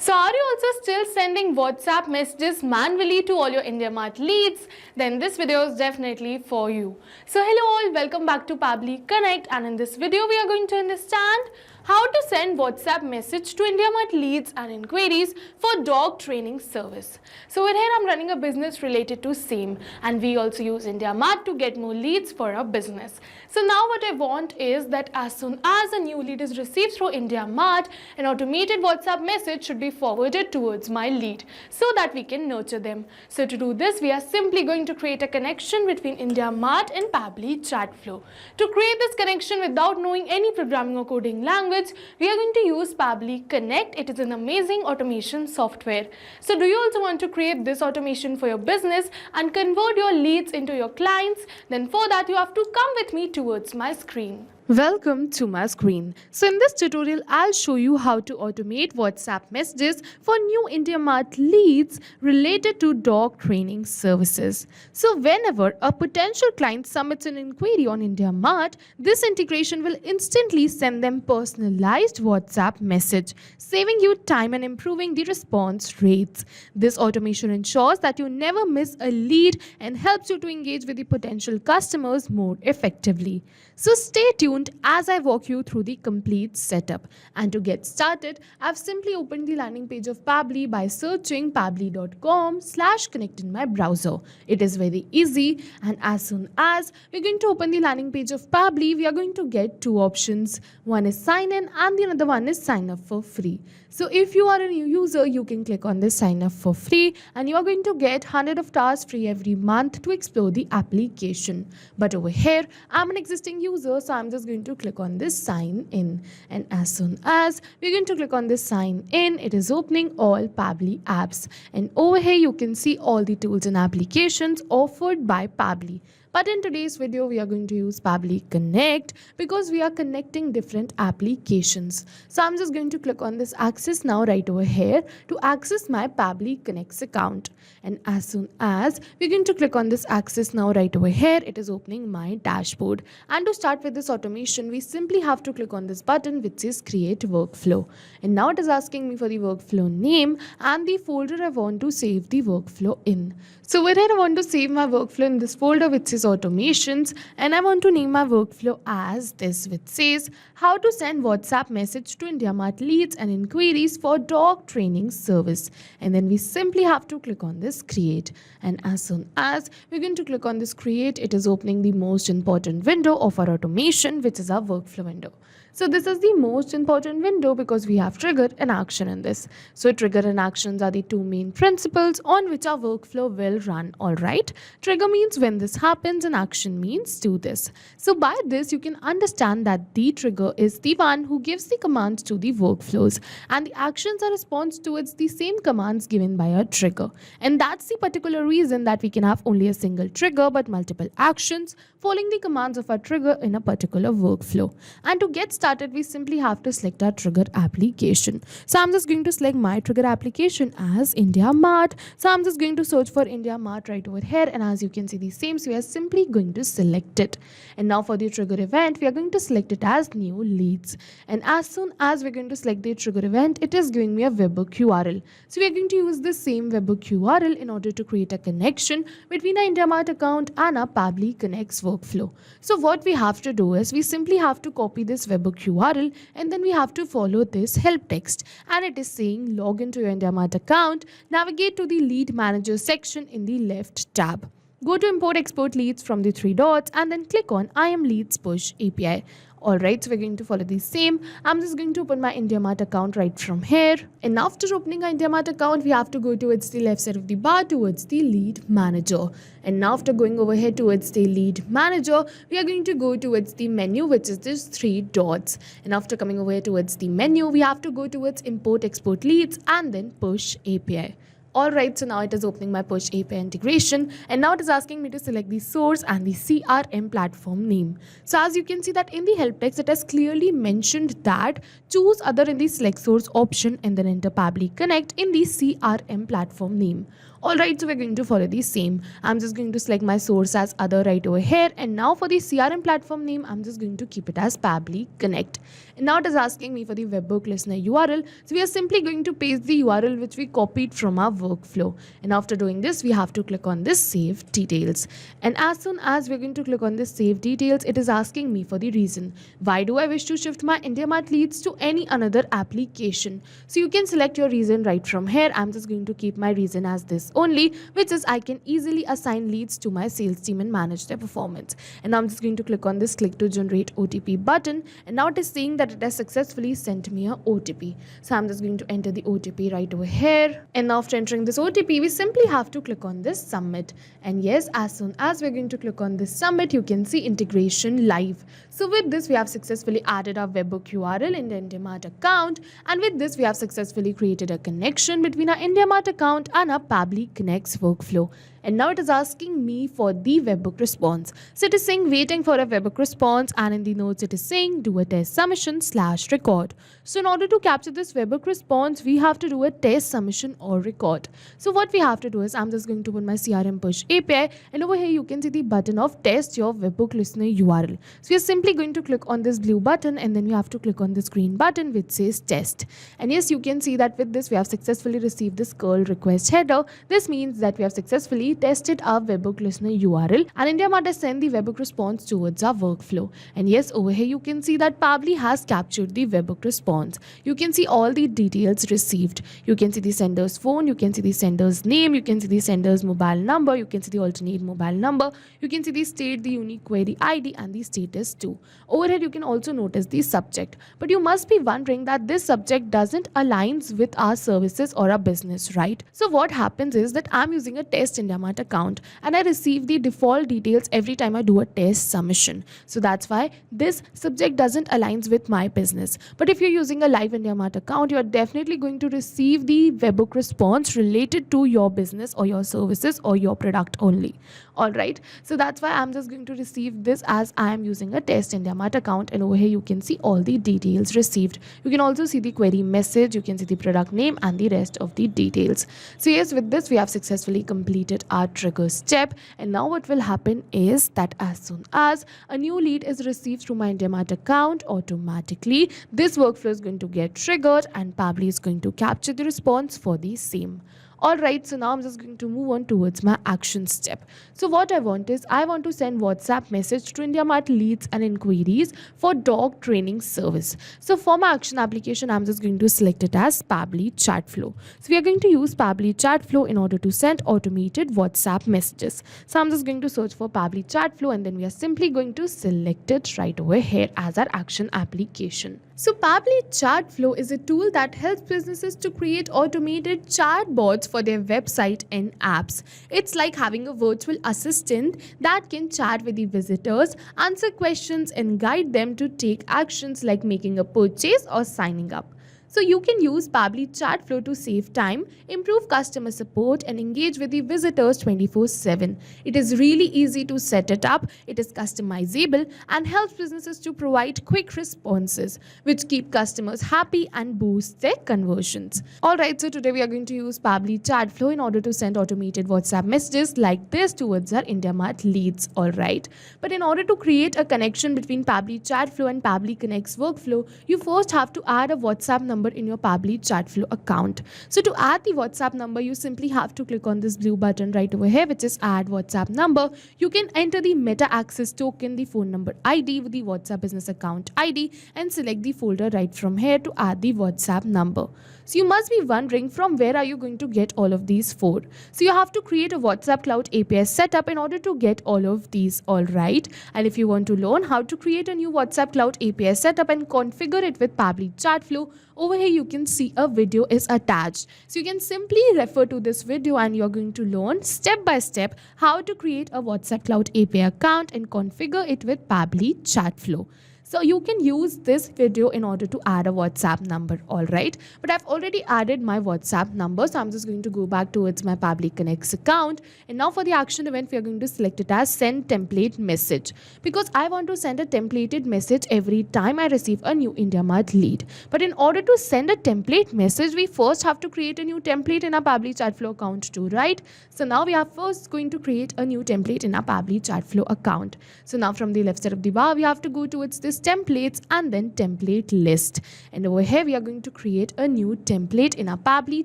So are you also still sending WhatsApp messages manually to all your IndiaMART leads? Then this video is definitely for you. So hello all, welcome back to Pabbly Connect, and in this video we are going to understand how to send WhatsApp message to IndiaMART leads and inquiries for dog training service. So over here I'm running a business related to same, and we also use IndiaMART to get more leads for our business. So now what I want is that as soon as a new lead is received through IndiaMART, an automated WhatsApp message should be forwarded towards my lead so that we can nurture them. So to do this, we are simply going to create a connection between IndiaMART and Pabbly chat flow. To create this connection without knowing any programming or coding language, we are going to use Pabbly Connect. It is an amazing automation software. So do you also want to create this automation for your business and convert your leads into your clients? Then for that you have to come with me towards my screen. Welcome to my screen. So in this tutorial, I'll show you how to automate WhatsApp messages for new IndiaMART leads related to dog training services. So whenever a potential client submits an inquiry on IndiaMART, this integration will instantly send them personalized WhatsApp message, saving you time and improving the response rates. This automation ensures that you never miss a lead and helps you to engage with the potential customers more effectively. So stay tuned as I walk you through the complete setup. And to get started, I've simply opened the landing page of Pabbly by searching pabbly.com/connect in my browser. It is very easy, and as soon as we're going to open the landing page of Pabbly, we are going to get two options. One is sign in and the other one is sign up for free. So if you are a new user, you can click on this sign up for free and you are going to get 100 of tasks free every month to explore the application. But over here, I'm an existing user, so I'm just going to click on this sign in. And as soon as we're going to click on this sign in, it is opening all Pabbly apps. And over here, you can see all the tools and applications offered by Pabbly. But in today's video, we are going to use Pabbly Connect because we are connecting different applications. So I'm just going to click on this access now right over here to access my Pabbly Connect account. And as soon as we're going to click on this access now right over here, it is opening my dashboard. And to start with this automation, we simply have to click on this button which says create workflow. And now it is asking me for the workflow name and the folder I want to save the workflow in. So over here, I want to save my workflow in this folder which says automations, and I want to name my workflow as this, which says how to send WhatsApp message to IndiaMART leads and inquiries for dog training service. And then we simply have to click on this create. And as soon as we're going to click on this create, it is opening the most important window of our automation, which is our workflow window. So this is the most important window because we have trigger and action in this. So trigger and actions are the two main principles on which our workflow will run. All right. Trigger means when this happens and action means do this. So by this, you can understand that the trigger is the one who gives the commands to the workflows, and the actions are response towards the same commands given by a trigger. And that's the particular reason that we can have only a single trigger but multiple actions following the commands of our trigger in a particular workflow. And to get started, we simply have to select our trigger application. So I'm just going to select my trigger application as IndiaMART. So I'm just going to search for IndiaMART right over here, and as you can see the same, so we are simply going to select it. And now for the trigger event, we are going to select it as new leads. And as soon as we're going to select the trigger event, it is giving me a webhook URL. So we are going to use the same webhook URL in order to create a connection between our IndiaMART account and our Pabbly Connect's workflow. So what we have to do is we simply have to copy this webhook URL, and then we have to follow this help text, and it is saying log into your IndiaMART account, navigate to the lead manager section in the left tab. Go to import export leads from the three dots and then click on I am leads push API. Alright, so we're going to follow the same. I'm just going to open my IndiaMART account right from here. And after opening our IndiaMART account, we have to go towards the left side of the bar towards the lead manager. And now after going over here towards the lead manager, we are going to go towards the menu, which is these three dots. And after coming over here towards the menu, we have to go towards import export leads and then push API. Alright, so now it is opening my push API integration, and now it is asking me to select the source and the CRM platform name. So as you can see that in the help text, it has clearly mentioned that choose other in the select source option and then enter Pabbly Connect in the CRM platform name. Alright, so we're going to follow the same. I'm just going to select my source as other right over here. And now for the CRM platform name, I'm just going to keep it as Pabbly Connect. And now it is asking me for the webbook listener URL. So we are simply going to paste the URL which we copied from our workflow. And after doing this, we have to click on this Save Details. And as soon as we're going to click on this Save Details, it is asking me for the reason. Why do I wish to shift my IndiaMART leads to any another application? So you can select your reason right from here. I'm just going to keep my reason as this only, which is I can easily assign leads to my sales team and manage their performance. And I'm just going to click on this click to generate OTP button. And now it is saying that it has successfully sent me a OTP. So I'm just going to enter the OTP right over here. And after entering this OTP, we simply have to click on this submit. And yes, as soon as we're going to click on this submit, you can see integration live. So with this, we have successfully added our webbook URL in the IndiaMART account. And with this, we have successfully created a connection between our IndiaMART account and our Pabbly Connect's workflow. And now it is asking me for the webbook response. So it is saying waiting for a webbook response, and in the notes it is saying do a test submission / record. So in order to capture this webbook response, we have to do a test submission or record. So what we have to do is I'm just going to put my CRM push API, and over here you can see the button of test your webbook listener URL. So we are simply going to click on this blue button, and then we have to click on this green button which says test. And yes, you can see that with this we have successfully received this curl request header. This means that we have successfully tested our webbook listener URL, and IndiaMART has sent the webbook response towards our workflow. And yes, over here you can see that Pabbly has captured the webbook response. You can see all the details received. You can see the sender's phone, you can see the sender's name, you can see the sender's mobile number, you can see the alternate mobile number, you can see the state, the unique query ID, and the status too. Over here you can also notice the subject. But you must be wondering that this subject doesn't aligns with our services or our business, right? So what happens is that I'm using a test IndiaMART account, and I receive the default details every time I do a test submission. So that's why this subject doesn't aligns with my business. But if you're using a live IndiaMART account, you are definitely going to receive the webbook response related to your business or your services or your product only. Alright, so that's why I'm just going to receive this as I am using a test IndiaMART account, and over here you can see all the details received. You can also see the query message, you can see the product name and the rest of the details. So yes, with this we have successfully completed our trigger step, and now what will happen is that as soon as a new lead is received through my IndiaMART account, automatically this workflow is going to get triggered and Pabbly is going to capture the response for the same. Alright, so now I'm just going to move on towards my action step. So what I want is I want to send WhatsApp message to IndiaMART leads and inquiries for dog training service. So for my action application, I'm just going to select it as Pabbly Chat Flow. So we are going to use Pabbly Chat Flow in order to send automated WhatsApp messages. So I'm just going to search for Pabbly Chat Flow, and then we are simply going to select it right over here as our action application. So Pabbly Chat Flow is a tool that helps businesses to create automated chatbots for their website and apps. It's like having a virtual assistant that can chat with the visitors, answer questions, and guide them to take actions like making a purchase or signing up. So you can use Pabbly Chat Flow to save time, improve customer support, and engage with the visitors 24/7. It is really easy to set it up, it is customizable, and helps businesses to provide quick responses, which keep customers happy and boost their conversions. Alright, so today we are going to use Pabbly Chat Flow in order to send automated WhatsApp messages like this towards our IndiaMART leads. Alright, but in order to create a connection between Pabbly Chat Flow and Pabbly Connect's workflow, you first have to add a WhatsApp number in your Pabbly Chat Flow account. So to add the WhatsApp number, you simply have to click on this blue button right over here, which is add WhatsApp number. You can enter the Meta Access token, the phone number ID with the WhatsApp business account ID, and select the folder right from here to add the WhatsApp number. So you must be wondering from where are you going to get all of these four. So you have to create a WhatsApp Cloud API setup in order to get all of these. Alright, and if you want to learn how to create a new WhatsApp Cloud API setup and configure it with Pabbly Chat Flow, over here you can see a video is attached. So you can simply refer to this video and you're going to learn step by step how to create a WhatsApp Cloud API account and configure it with Pabbly Chat Flow. So you can use this video in order to add a WhatsApp number, all right? But I've already added my WhatsApp number, so I'm just going to go back towards my Pabbly Connects account. And now for the action event, we are going to select it as send template message, because I want to send a templated message every time I receive a new IndiaMART lead. But in order to send a template message, we first have to create a new template in our Pabbly Chatflow account too, right? So now we are first going to create a new template in our Pabbly Chatflow account. So now from the left side of the bar, we have to go towards this templates and then template list. And over here, we are going to create a new template in our Pabbly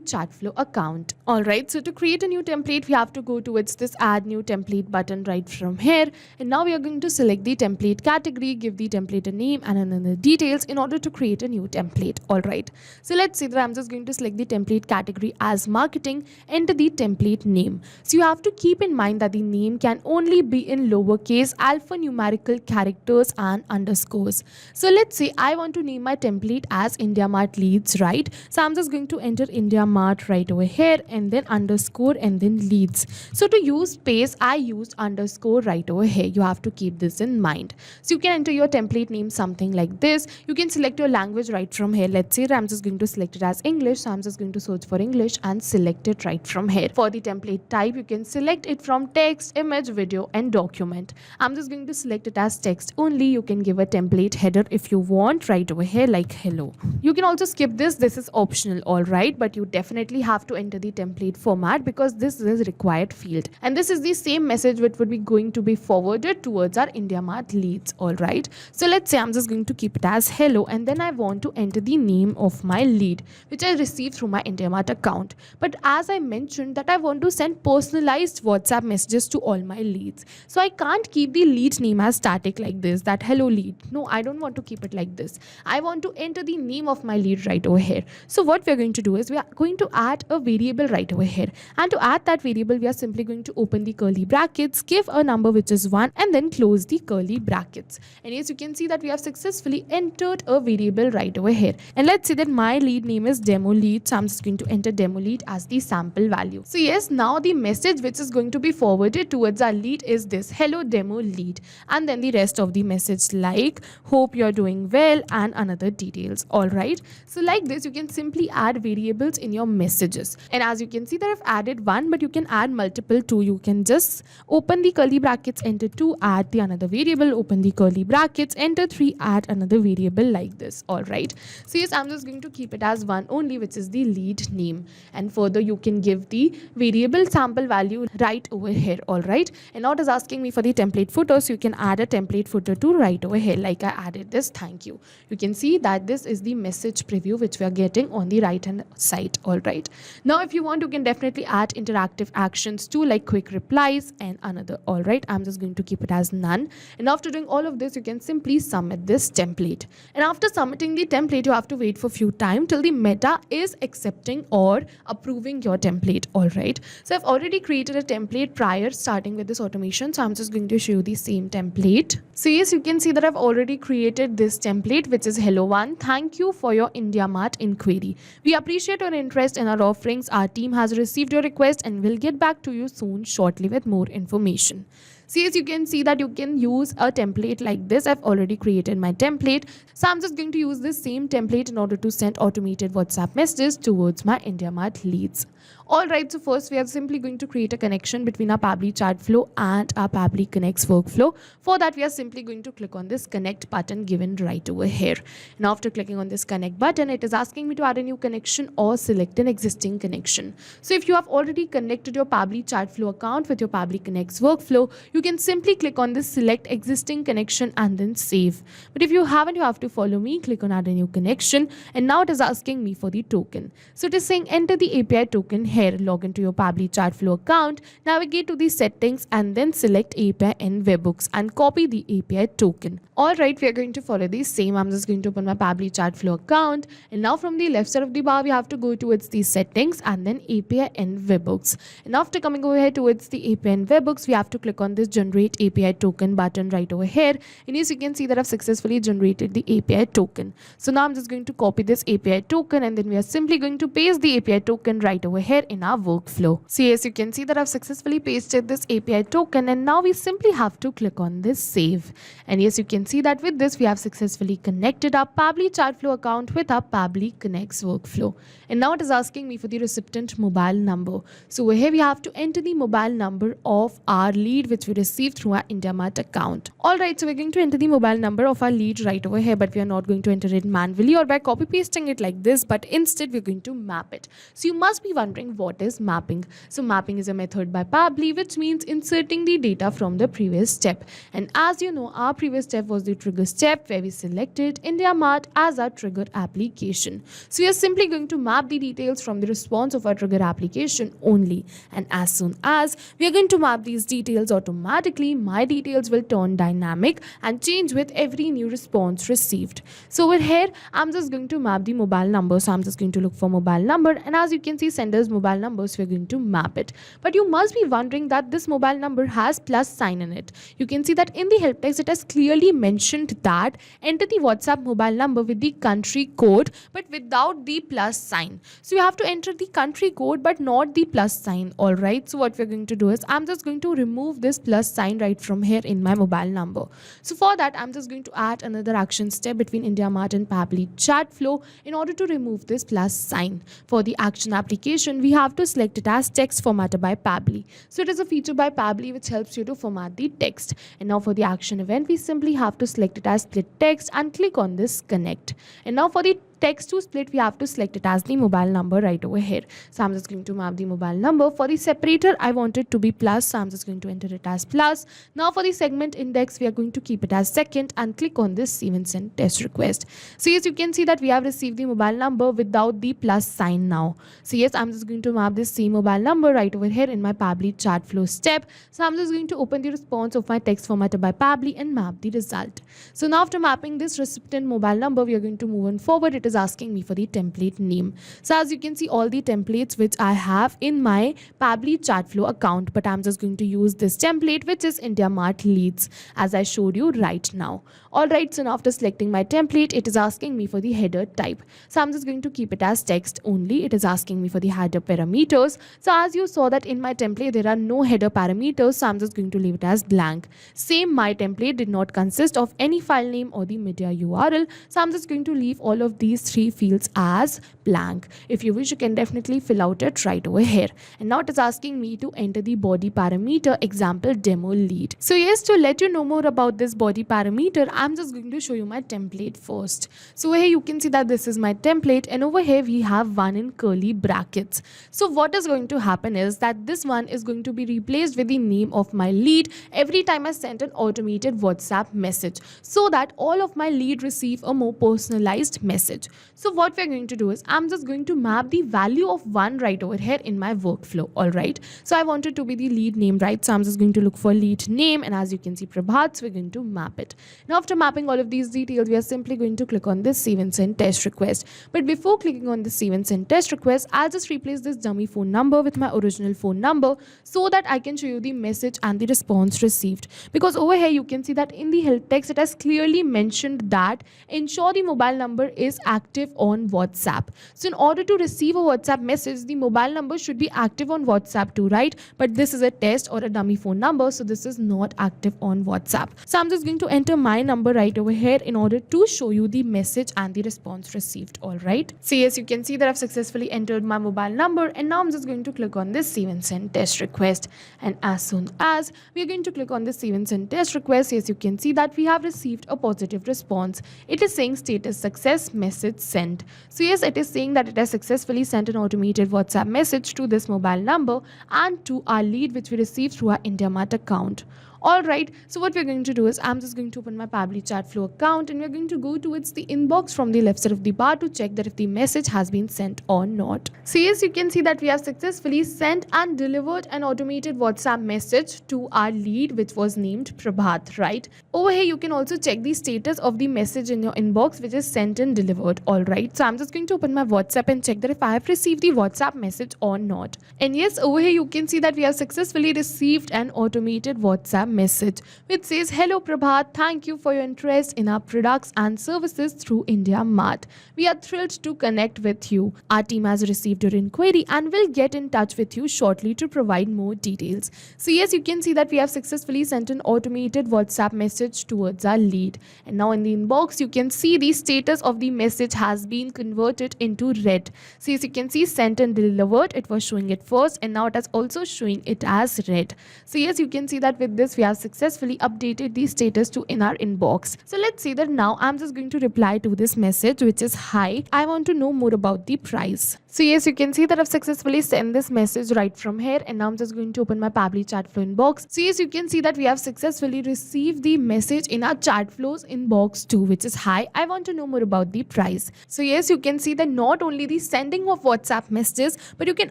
Chatflow account. Alright, so to create a new template, we have to go towards this add new template button right from here. And now we are going to select the template category, give the template a name and another details in order to create a new template. Alright, so let's say that I'm just going to select the template category as marketing, enter the template name. So you have to keep in mind that the name can only be in lowercase, alphanumerical characters and underscores. So let's say I want to name my template as IndiaMART leads, right? So I'm just going to enter IndiaMART right over here and then underscore and then leads. So to use space, I used underscore right over here. You have to keep this in mind. So you can enter your template name something like this. You can select your language right from here. Let's say I'm just going to select it as English. So I'm just going to search for English and select it right from here. For the template type, you can select it from text, image, video and document. I'm just going to select it as text only. You can give a template header if you want right over here like hello. You can also skip this. This is optional, all right, but you definitely have to enter the template format because this is required field. And this is the same message which would be going to be forwarded towards our IndiaMART leads, all right. So let's say I'm just going to keep it as hello and then I want to enter the name of my lead which I received through my IndiaMART account. But as I mentioned that I want to send personalized WhatsApp messages to all my leads. So I can't keep the lead name as static like this, that hello lead. No, I don't want to keep it like this. I want to enter the name of my lead right over here. So what we're going to do is we are going to add a variable right over here. And to add that variable, we are simply going to open the curly brackets, give a number which is 1 and then close the curly brackets. And yes, you can see that we have successfully entered a variable right over here. And let's say that my lead name is demo lead. So I'm just going to enter demo lead as the sample value. So yes, now the message which is going to be forwarded towards our lead is this hello demo lead. And then the rest of the message like hope you're doing well and another details. All right. So like this, you can simply add variables in your messages. And as you can see that I've added one, but you can add multiple too. You can just open the curly brackets, enter 2, add the another variable, open the curly brackets, enter 3, add another variable like this. All right. So yes, I'm just going to keep it as 1 only, which is the lead name. And further, you can give the variable sample value right over here. All right. And now it is asking me for the template footer. So you can add a template footer too right over here. Like I added this, thank you. You can see that this is the message preview which we are getting on the right hand side. All right. Now, if you want, you can definitely add interactive actions too, like quick replies and another. All right. I'm just going to keep it as none. And after doing all of this, you can simply submit this template. And after submitting the template, you have to wait for a few time till the Meta is accepting or approving your template. All right. So I've already created a template prior starting with this automation. So I'm just going to show you the same template. So yes, you can see that I've already created this template, which is hello one. Thank you for your IndiaMART inquiry. We appreciate your interest in our offerings. Our team has received your request and will get back to you soon shortly with more information. So yes, you can see that you can use a template like this. I've already created my template. So I'm just going to use this same template in order to send automated WhatsApp messages towards my IndiaMART leads. Alright, so first we are simply going to create a connection between our Pabbly chat flow and our Pabbly Connects workflow. For that, we are simply going to click on this connect button given right over here. Now after clicking on this connect button, it is asking me to add a new connection or select an existing connection. So if you have already connected your Pabbly chat flow account with your Pabbly Connects workflow, you can simply click on this select existing connection and then save. But if you haven't, you have to follow me, click on add a new connection, and now it is asking me for the token. So it is saying enter the API token here, log into your Pabbly chat flow account, navigate to the settings and then select API and webhooks and copy the API token. Alright, we are going to follow the same. I'm just going to open my Pabbly chat flow account, and now from the left side of the bar, we have to go towards the settings and then API and webhooks. And after coming over here towards the API and webhooks, we have to click on this this generate API token button right over here. And yes, you can see that I've successfully generated the API token. So now I'm just going to copy this API token, and then we are simply going to paste the API token right over here in our workflow. So yes, you can see that I've successfully pasted this API token, and now we simply have to click on this save. And yes, you can see that with this we have successfully connected our Pabbly chat flow account with our Pabbly Connect's workflow. And now it is asking me for the recipient mobile number. So over here we have to enter the mobile number of our lead which we received through our IndiaMART account. Alright, so we're going to enter the mobile number of our lead right over here, but we are not going to enter it manually or by copy pasting it like this, but instead we're going to map it. So you must be wondering, what is mapping? So mapping is a method by Pabbly which means inserting the data from the previous step. And as you know, our previous step was the trigger step where we selected IndiaMART as our trigger application. So we are simply going to map the details from the response of our trigger application only. And as soon as we are going to map these details automatically, my details will turn dynamic and change with every new response received. So over here, I'm just going to map the mobile number. So I'm just going to look for mobile number, and as you can see, sender's mobile number, so we're going to map it. But you must be wondering that this mobile number has plus sign in it. You can see that in the help text, it has clearly mentioned that enter the WhatsApp mobile number with the country code, but without the plus sign. So you have to enter the country code, but not the plus sign. Alright, so what we're going to do is I'm just going to remove this plus sign right from here in my mobile number. So for that, I'm just going to add another action step between IndiaMART and Pabbly chat flow in order to remove this plus sign. For the action application, we have to select it as text formatter by Pabbly. So it is a feature by Pabbly which helps you to format the text. And now for the action event, we simply have to select it as split text and click on this connect. And now for the text to split, we have to select it as the mobile number right over here. So I'm just going to map the mobile number. For the separator, I want it to be plus, so I'm just going to enter it as plus. Now for the segment index, we are going to keep it as second and click on this save and send test request. So yes, you can see that we have received the mobile number without the plus sign now. So yes, I'm just going to map this same mobile number right over here in my Pabbly chat flow step. So I'm just going to open the response of my text formatter by Pabbly and map the result. So now after mapping this recipient mobile number, we are going to move on forward. It is asking me for the template name. So as you can see, all the templates which I have in my Pabbly chat flow account, but I'm just going to use this template which is IndiaMART leads as I showed you right now. Alright, so now after selecting my template, it is asking me for the header type. So I'm just going to keep it as text only. It is asking me for the header parameters. So as you saw that in my template, there are no header parameters. So I'm just going to leave it as blank. Same, my template did not consist of any file name or the media URL. So I'm just going to leave all of these three fields as blank. If you wish, you can definitely fill out it right over here. And now it is asking me to enter the body parameter example demo lead. So yes, to let you know more about this body parameter, I'm just going to show you my template first. So here you can see that this is my template, and over here we have one in curly brackets. So what is going to happen is that this one is going to be replaced with the name of my lead every time I send an automated WhatsApp message, so that all of my lead receive a more personalized message. So what we're going to do is I'm just going to map the value of 1 right over here in my workflow. Alright, so I want it to be the lead name, right? So I'm just going to look for lead name, and as you can see, Prabhat, so we're going to map it. Now after mapping all of these details, we are simply going to click on this save and send test request. But before clicking on the save and send test request, I'll just replace this dummy phone number with my original phone number so that I can show you the message and the response received. Because over here you can see that in the help text, it has clearly mentioned that ensure the mobile number is active on WhatsApp. So in order to receive a WhatsApp message, the mobile number should be active on WhatsApp too, right? But this is a test or a dummy phone number, so this is not active on WhatsApp. So I'm just going to enter my number right over here in order to show you the message and the response received. Alright, so yes, you can see that I've successfully entered my mobile number, and now I'm just going to click on this save and send test request. And as soon as we are going to click on this save and send test request, yes, you can see that we have received a positive response. It is saying status success, message sent. So yes, it is saying that it has successfully sent an automated WhatsApp message to this mobile number and to our lead which we received through our IndiaMART account. Alright, so what we're going to do is I'm just going to open my Pabbly chat flow account, and we're going to go towards the inbox from the left side of the bar to check that if the message has been sent or not. So yes, you can see that we have successfully sent and delivered an automated WhatsApp message to our lead which was named Prabhat, right? Over here you can also check the status of the message in your inbox which is sent and delivered. Alright, so I'm just going to open my WhatsApp and check that if I have received the WhatsApp message or not. And yes, over here you can see that we have successfully received an automated WhatsApp WhatsApp message which says, "Hello Prabhat, thank you for your interest in our products and services through IndiaMART. We are thrilled to connect with you. Our team has received your inquiry and will get in touch with you shortly to provide more details." So yes, you can see that we have successfully sent an automated WhatsApp message towards our lead. And now in the inbox, you can see the status of the message has been converted into red. So yes, you can see sent and delivered. It was showing it first and now it is also showing it as red. So yes, you can see that with this we have successfully updated the status to in our inbox. So let's see that now I'm just going to reply to this message which is, "Hi, I want to know more about the price." So yes, you can see that I've successfully sent this message right from here, and now I'm just going to open my Pabbly chat flow inbox. So yes, you can see that we have successfully received the message in our chat flows inbox too, which is, "Hi, I want to know more about the price." So yes, you can see that not only the sending of WhatsApp messages, but you can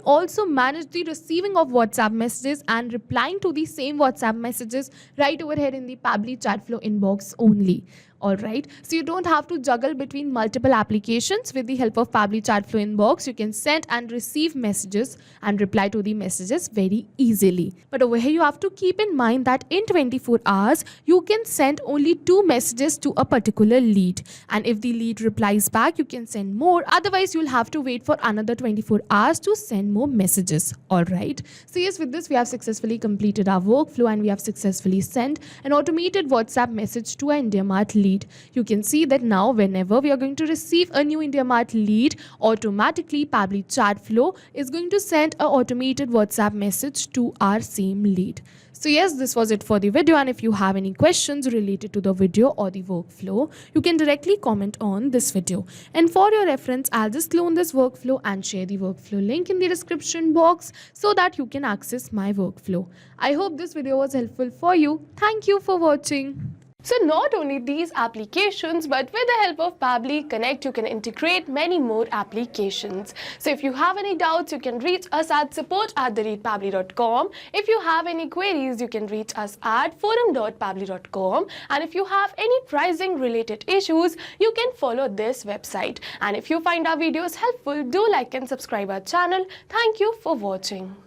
also manage the receiving of WhatsApp messages and replying to the same WhatsApp messages right over here in the Pabbly chat flow inbox only. Alright, so you don't have to juggle between multiple applications. With the help of Pabbly chat flow inbox, you can send and receive messages and reply to the messages very easily. But over here you have to keep in mind that in 24 hours you can send only 2 messages to a particular lead, and if the lead replies back you can send more, otherwise you'll have to wait for another 24 hours to send more messages. Alright, so yes, with this we have successfully completed our workflow and we have successfully sent an automated WhatsApp message to our IndiaMART lead. You can see that now whenever we are going to receive a new IndiaMART lead, automatically Pabbly chat flow is going to send an automated WhatsApp message to our same lead. So yes, this was it for the video, and if you have any questions related to the video or the workflow, you can directly comment on this video. And for your reference, I'll just clone this workflow and share the workflow link in the description box so that you can access my workflow. I hope this video was helpful for you. Thank you for watching. So not only these applications, but with the help of Pabbly Connect, you can integrate many more applications. So if you have any doubts, you can reach us at support@pabbly.com. If you have any queries, you can reach us at forum.pabbly.com. And if you have any pricing related issues, you can follow this website. And if you find our videos helpful, do like and subscribe our channel. Thank you for watching.